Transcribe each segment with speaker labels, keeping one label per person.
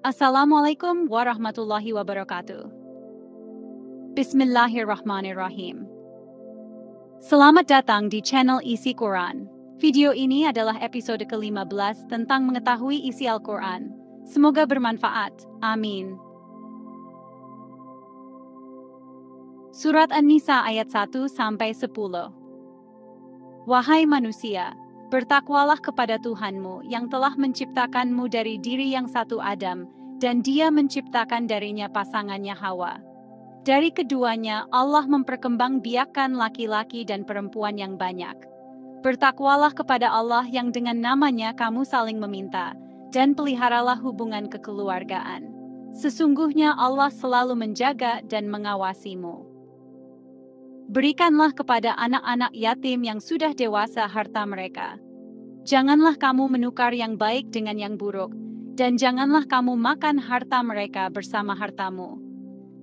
Speaker 1: Assalamualaikum warahmatullahi wabarakatuh. Bismillahirrahmanirrahim. Selamat datang di channel Isi Quran. Video ini adalah episode ke-15 tentang mengetahui isi Al-Quran. Semoga bermanfaat. Amin. Surat An-Nisa ayat 1-10. Wahai manusia, bertakwalah kepada Tuhanmu yang telah menciptakanmu dari diri yang satu Adam, dan Dia menciptakan darinya pasangannya Hawa. Dari keduanya, Allah memperkembangbiakkan laki-laki dan perempuan yang banyak. Bertakwalah kepada Allah yang dengan namanya kamu saling meminta, dan peliharalah hubungan kekeluargaan. Sesungguhnya Allah selalu menjaga dan mengawasimu. Berikanlah kepada anak-anak yatim yang sudah dewasa harta mereka. Janganlah kamu menukar yang baik dengan yang buruk, dan janganlah kamu makan harta mereka bersama hartamu.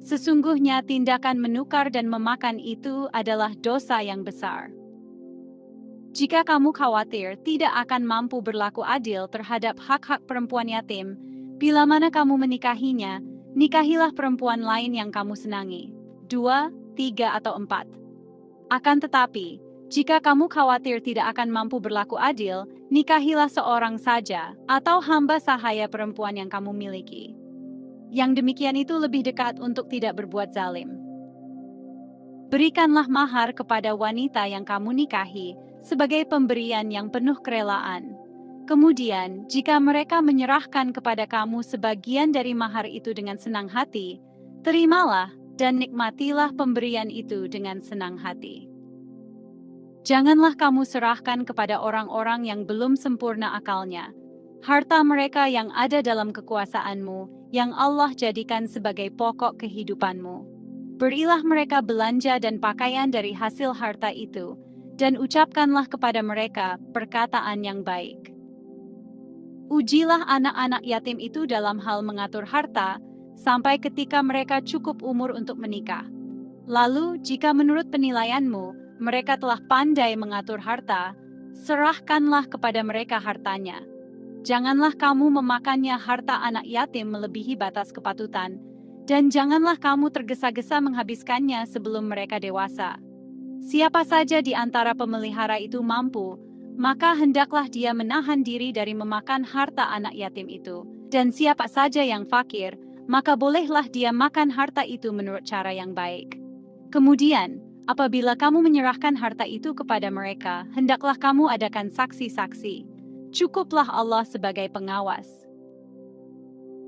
Speaker 1: Sesungguhnya tindakan menukar dan memakan itu adalah dosa yang besar. Jika kamu khawatir tidak akan mampu berlaku adil terhadap hak-hak perempuan yatim, bila mana kamu menikahinya, nikahilah perempuan lain yang kamu senangi. 2, 3 atau 4. Akan tetapi, jika kamu khawatir tidak akan mampu berlaku adil, nikahilah seorang saja atau hamba sahaya perempuan yang kamu miliki. Yang demikian itu lebih dekat untuk tidak berbuat zalim. Berikanlah mahar kepada wanita yang kamu nikahi sebagai pemberian yang penuh kerelaan. Kemudian, jika mereka menyerahkan kepada kamu sebagian dari mahar itu dengan senang hati, terimalah dan nikmatilah pemberian itu dengan senang hati. Janganlah kamu serahkan kepada orang-orang yang belum sempurna akalnya harta mereka yang ada dalam kekuasaanmu, yang Allah jadikan sebagai pokok kehidupanmu. Berilah mereka belanja dan pakaian dari hasil harta itu, dan ucapkanlah kepada mereka perkataan yang baik. Ujilah anak-anak yatim itu dalam hal mengatur harta, sampai ketika mereka cukup umur untuk menikah. Lalu, jika menurut penilaianmu, mereka telah pandai mengatur harta, serahkanlah kepada mereka hartanya. Janganlah kamu memakannya harta anak yatim melebihi batas kepatutan, dan janganlah kamu tergesa-gesa menghabiskannya sebelum mereka dewasa. Siapa saja di antara pemelihara itu mampu, maka hendaklah dia menahan diri dari memakan harta anak yatim itu. Dan siapa saja yang fakir, maka bolehlah dia makan harta itu menurut cara yang baik. Kemudian, apabila kamu menyerahkan harta itu kepada mereka, hendaklah kamu adakan saksi-saksi. Cukuplah Allah sebagai pengawas.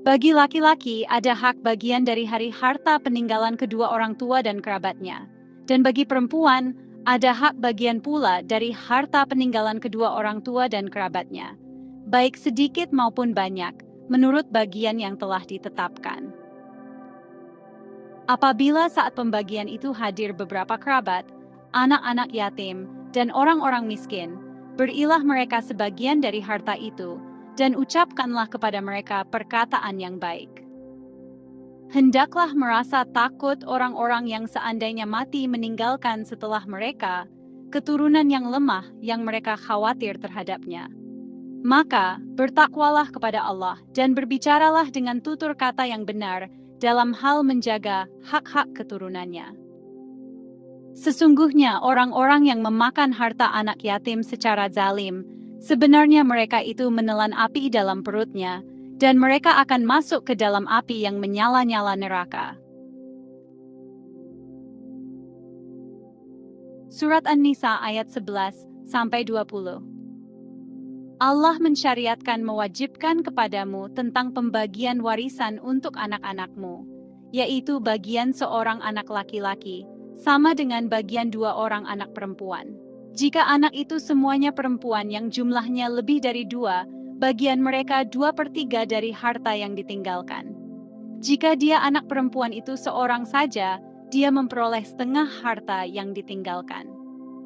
Speaker 1: Bagi laki-laki ada hak bagian dari hari harta peninggalan kedua orang tua dan kerabatnya. Dan bagi perempuan ada hak bagian pula dari harta peninggalan kedua orang tua dan kerabatnya, baik sedikit maupun banyak, menurut bagian yang telah ditetapkan. Apabila saat pembagian itu hadir beberapa kerabat, anak-anak yatim, dan orang-orang miskin, berilah mereka sebagian dari harta itu, dan ucapkanlah kepada mereka perkataan yang baik. Hendaklah merasa takut orang-orang yang seandainya mati meninggalkan setelah mereka, keturunan yang lemah yang mereka khawatir terhadapnya. Maka, bertakwalah kepada Allah dan berbicaralah dengan tutur kata yang benar dalam hal menjaga hak-hak keturunannya. Sesungguhnya orang-orang yang memakan harta anak yatim secara zalim, sebenarnya mereka itu menelan api dalam perutnya, dan mereka akan masuk ke dalam api yang menyala-nyala neraka. Surat An-Nisa ayat 11-20. Allah mensyariatkan mewajibkan kepadamu tentang pembagian warisan untuk anak-anakmu, yaitu bagian seorang anak laki-laki, sama dengan bagian 2 orang anak perempuan. Jika anak itu semuanya perempuan yang jumlahnya lebih dari 2, bagian mereka 2/3 dari harta yang ditinggalkan. Jika dia anak perempuan itu seorang saja, dia memperoleh setengah harta yang ditinggalkan.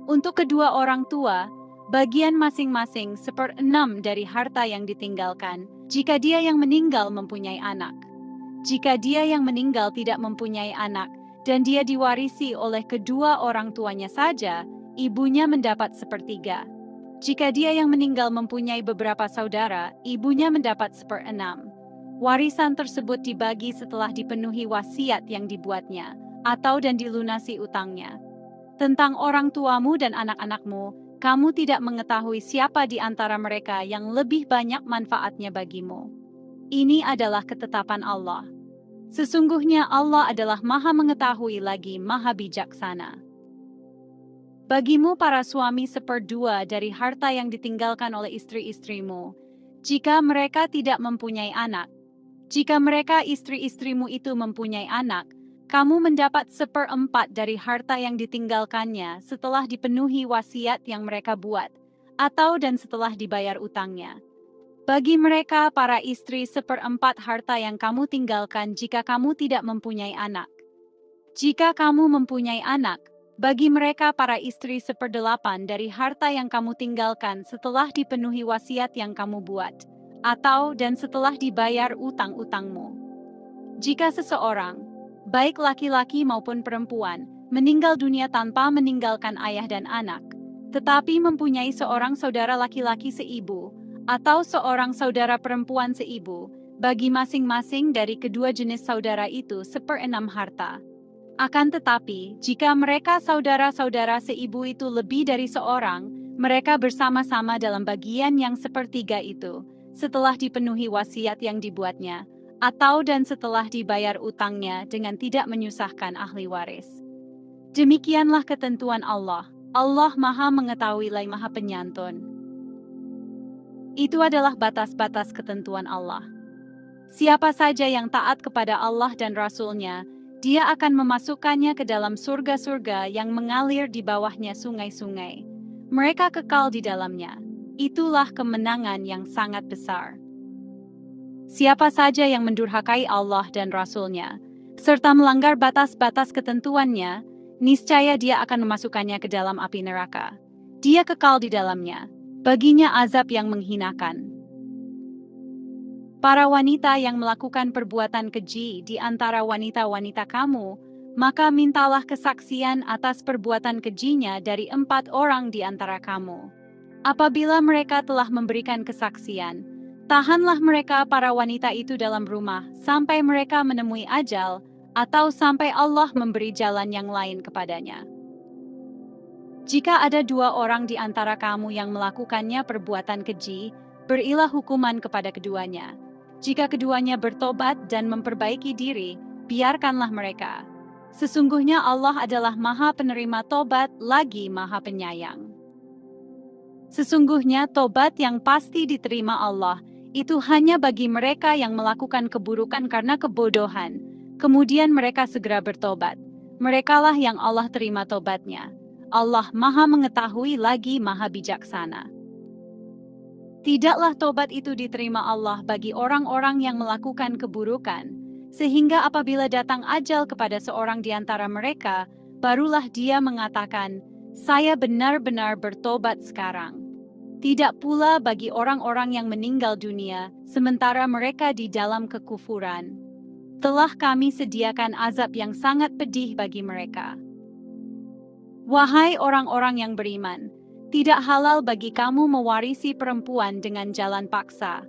Speaker 1: Untuk kedua orang tua, bagian masing-masing 1/6 dari harta yang ditinggalkan, jika dia yang meninggal mempunyai anak. Jika dia yang meninggal tidak mempunyai anak, dan dia diwarisi oleh kedua orang tuanya saja, ibunya mendapat 1/3. Jika dia yang meninggal mempunyai beberapa saudara, ibunya mendapat 1/6. Warisan tersebut dibagi setelah dipenuhi wasiat yang dibuatnya, atau dan dilunasi utangnya. Tentang orang tuamu dan anak-anakmu, kamu tidak mengetahui siapa di antara mereka yang lebih banyak manfaatnya bagimu. Ini adalah ketetapan Allah. Sesungguhnya Allah adalah Maha Mengetahui lagi Maha Bijaksana. Bagimu para suami seperdua dari harta yang ditinggalkan oleh istri-istrimu, jika mereka tidak mempunyai anak. Jika mereka istri-istrimu itu mempunyai anak, kamu mendapat seperempat dari harta yang ditinggalkannya setelah dipenuhi wasiat yang mereka buat, atau dan setelah dibayar utangnya. Bagi mereka para istri seperempat harta yang kamu tinggalkan jika kamu tidak mempunyai anak. Jika kamu mempunyai anak, bagi mereka para istri seperdelapan dari harta yang kamu tinggalkan setelah dipenuhi wasiat yang kamu buat, atau dan setelah dibayar utang-utangmu. Jika seseorang, baik laki-laki maupun perempuan, meninggal dunia tanpa meninggalkan ayah dan anak, tetapi mempunyai seorang saudara laki-laki seibu, atau seorang saudara perempuan seibu, bagi masing-masing dari kedua jenis saudara itu seperenam harta. Akan tetapi, jika mereka saudara-saudara seibu itu lebih dari seorang, mereka bersama-sama dalam bagian yang sepertiga itu, setelah dipenuhi wasiat yang dibuatnya, atau dan setelah dibayar utangnya dengan tidak menyusahkan ahli waris. Demikianlah ketentuan Allah. Allah Maha Mengetahui lagi Maha Penyantun. Itu adalah batas-batas ketentuan Allah. Siapa saja yang taat kepada Allah dan Rasul-Nya, Dia akan memasukkannya ke dalam surga-surga yang mengalir di bawahnya sungai-sungai. Mereka kekal di dalamnya. Itulah kemenangan yang sangat besar. Siapa saja yang mendurhakai Allah dan Rasul-Nya, serta melanggar batas-batas ketentuannya, niscaya Dia akan memasukkannya ke dalam api neraka. Dia kekal di dalamnya. Baginya azab yang menghinakan. Para wanita yang melakukan perbuatan keji di antara wanita-wanita kamu, maka mintalah kesaksian atas perbuatan kejinya dari 4 orang di antara kamu. Apabila mereka telah memberikan kesaksian, tahanlah mereka para wanita itu dalam rumah sampai mereka menemui ajal, atau sampai Allah memberi jalan yang lain kepadanya. Jika ada 2 orang di antara kamu yang melakukannya perbuatan keji, berilah hukuman kepada keduanya. Jika keduanya bertobat dan memperbaiki diri, biarkanlah mereka. Sesungguhnya Allah adalah Maha Penerima tobat lagi Maha Penyayang. Sesungguhnya tobat yang pasti diterima Allah, itu hanya bagi mereka yang melakukan keburukan karena kebodohan, kemudian mereka segera bertobat. Merekalah yang Allah terima tobatnya. Allah Maha Mengetahui lagi Maha Bijaksana. Tidaklah tobat itu diterima Allah bagi orang-orang yang melakukan keburukan, sehingga apabila datang ajal kepada seorang di antara mereka, barulah dia mengatakan, "Saya benar-benar bertobat sekarang." Tidak pula bagi orang-orang yang meninggal dunia, sementara mereka di dalam kekufuran. Telah kami sediakan azab yang sangat pedih bagi mereka. Wahai orang-orang yang beriman, tidak halal bagi kamu mewarisi perempuan dengan jalan paksa.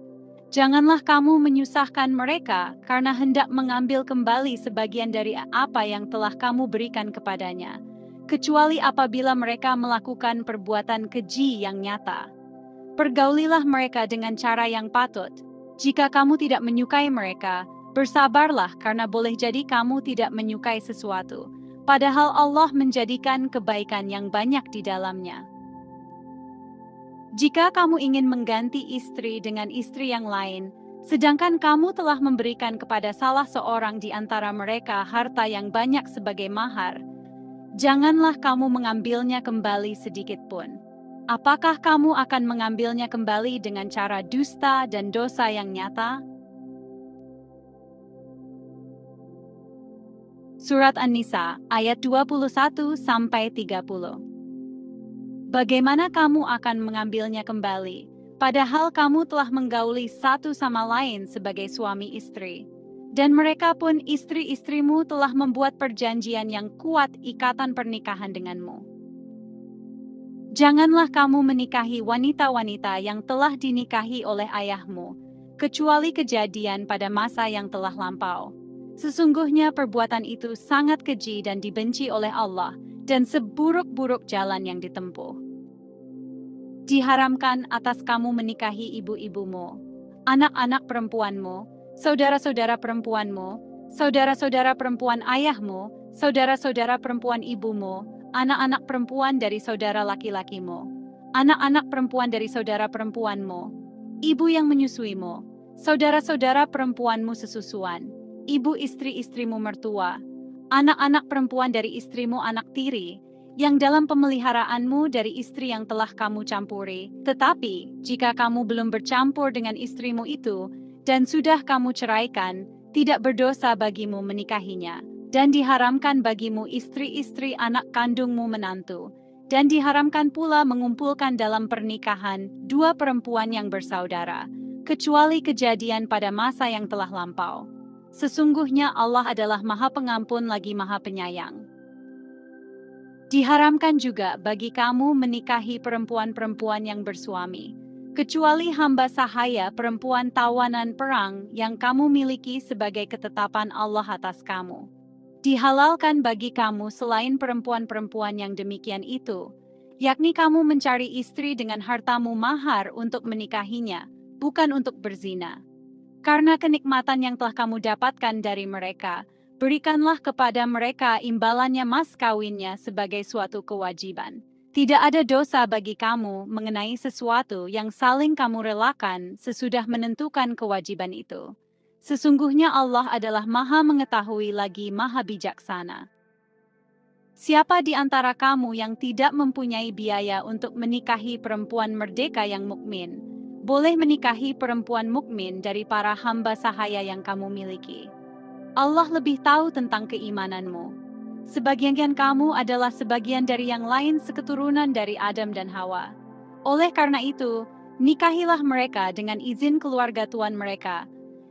Speaker 1: Janganlah kamu menyusahkan mereka karena hendak mengambil kembali sebagian dari apa yang telah kamu berikan kepadanya, kecuali apabila mereka melakukan perbuatan keji yang nyata. Pergaulilah mereka dengan cara yang patut. Jika kamu tidak menyukai mereka, bersabarlah karena boleh jadi kamu tidak menyukai sesuatu, padahal Allah menjadikan kebaikan yang banyak di dalamnya. Jika kamu ingin mengganti istri dengan istri yang lain, sedangkan kamu telah memberikan kepada salah seorang di antara mereka harta yang banyak sebagai mahar, janganlah kamu mengambilnya kembali sedikit pun. Apakah kamu akan mengambilnya kembali dengan cara dusta dan dosa yang nyata? Surat An-Nisa, ayat 21-30. Bagaimana kamu akan mengambilnya kembali, padahal kamu telah menggauli satu sama lain sebagai suami istri, dan mereka pun istri-istrimu telah membuat perjanjian yang kuat ikatan pernikahan denganmu. Janganlah kamu menikahi wanita-wanita yang telah dinikahi oleh ayahmu, kecuali kejadian pada masa yang telah lampau. Sesungguhnya perbuatan itu sangat keji dan dibenci oleh Allah, dan seburuk-buruk jalan yang ditempuh. Diharamkan atas kamu menikahi ibu-ibumu, anak-anak perempuanmu, saudara-saudara perempuanmu, saudara-saudara perempuan ayahmu, saudara-saudara perempuan ibumu, anak-anak perempuan dari saudara laki-lakimu, anak-anak perempuan dari saudara perempuanmu, ibu yang menyusuimu, saudara-saudara perempuanmu sesusuan, ibu istri-istrimu mertua, anak-anak perempuan dari istrimu anak tiri, yang dalam pemeliharaanmu dari istri yang telah kamu campuri. Tetapi, jika kamu belum bercampur dengan istrimu itu, dan sudah kamu ceraikan, tidak berdosa bagimu menikahinya. Dan diharamkan bagimu istri-istri anak kandungmu menantu. Dan diharamkan pula mengumpulkan dalam pernikahan dua perempuan yang bersaudara, kecuali kejadian pada masa yang telah lampau. Sesungguhnya Allah adalah Maha Pengampun lagi Maha Penyayang. Diharamkan juga bagi kamu menikahi perempuan-perempuan yang bersuami, kecuali hamba sahaya perempuan tawanan perang yang kamu miliki sebagai ketetapan Allah atas kamu. Dihalalkan bagi kamu selain perempuan-perempuan yang demikian itu, yakni kamu mencari istri dengan hartamu mahar untuk menikahinya, bukan untuk berzina. Karena kenikmatan yang telah kamu dapatkan dari mereka, berikanlah kepada mereka imbalannya mas kawinnya sebagai suatu kewajiban. Tidak ada dosa bagi kamu mengenai sesuatu yang saling kamu relakan sesudah menentukan kewajiban itu. Sesungguhnya Allah adalah Maha Mengetahui lagi Maha Bijaksana. Siapa di antara kamu yang tidak mempunyai biaya untuk menikahi perempuan merdeka yang mukmin, boleh menikahi perempuan mukmin dari para hamba sahaya yang kamu miliki. Allah lebih tahu tentang keimananmu. Sebagian kamu adalah sebagian dari yang lain seketurunan dari Adam dan Hawa. Oleh karena itu, nikahilah mereka dengan izin keluarga tuan mereka,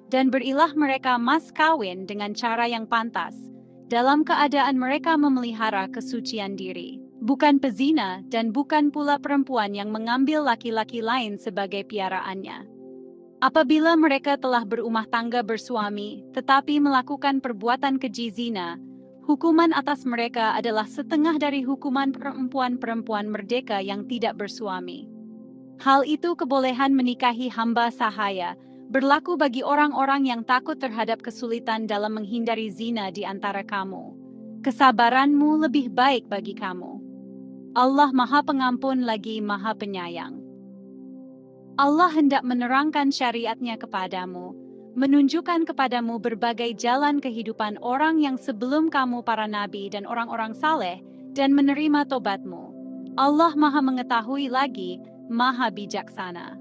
Speaker 1: dan berilah mereka mas kawin dengan cara yang pantas, dalam keadaan mereka memelihara kesucian diri, bukan pezina dan bukan pula perempuan yang mengambil laki-laki lain sebagai piaraannya. Apabila mereka telah berumah tangga bersuami, tetapi melakukan perbuatan keji zina, hukuman atas mereka adalah setengah dari hukuman perempuan-perempuan merdeka yang tidak bersuami. Hal itu kebolehan menikahi hamba sahaya, berlaku bagi orang-orang yang takut terhadap kesulitan dalam menghindari zina di antara kamu. Kesabaranmu lebih baik bagi kamu. Allah Maha Pengampun lagi Maha Penyayang. Allah hendak menerangkan syariatnya kepadamu, menunjukkan kepadamu berbagai jalan kehidupan orang yang sebelum kamu para nabi dan orang-orang saleh, dan menerima tobatmu. Allah Maha Mengetahui lagi, Maha Bijaksana.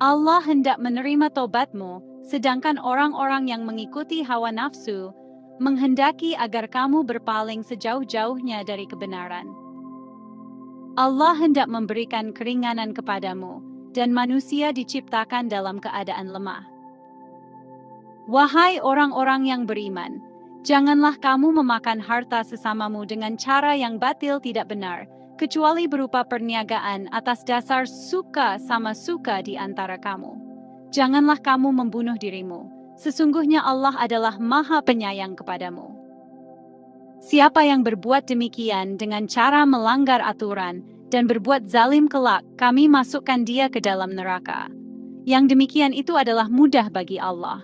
Speaker 1: Allah hendak menerima tobatmu, sedangkan orang-orang yang mengikuti hawa nafsu, menghendaki agar kamu berpaling sejauh-jauhnya dari kebenaran. Allah hendak memberikan keringanan kepadamu, dan manusia diciptakan dalam keadaan lemah. Wahai orang-orang yang beriman, janganlah kamu memakan harta sesamamu dengan cara yang batil tidak benar, kecuali berupa perniagaan atas dasar suka sama suka di antara kamu. Janganlah kamu membunuh dirimu, sesungguhnya Allah adalah Maha Penyayang kepadamu. Siapa yang berbuat demikian dengan cara melanggar aturan, dan berbuat zalim kelak, kami masukkan dia ke dalam neraka. Yang demikian itu adalah mudah bagi Allah.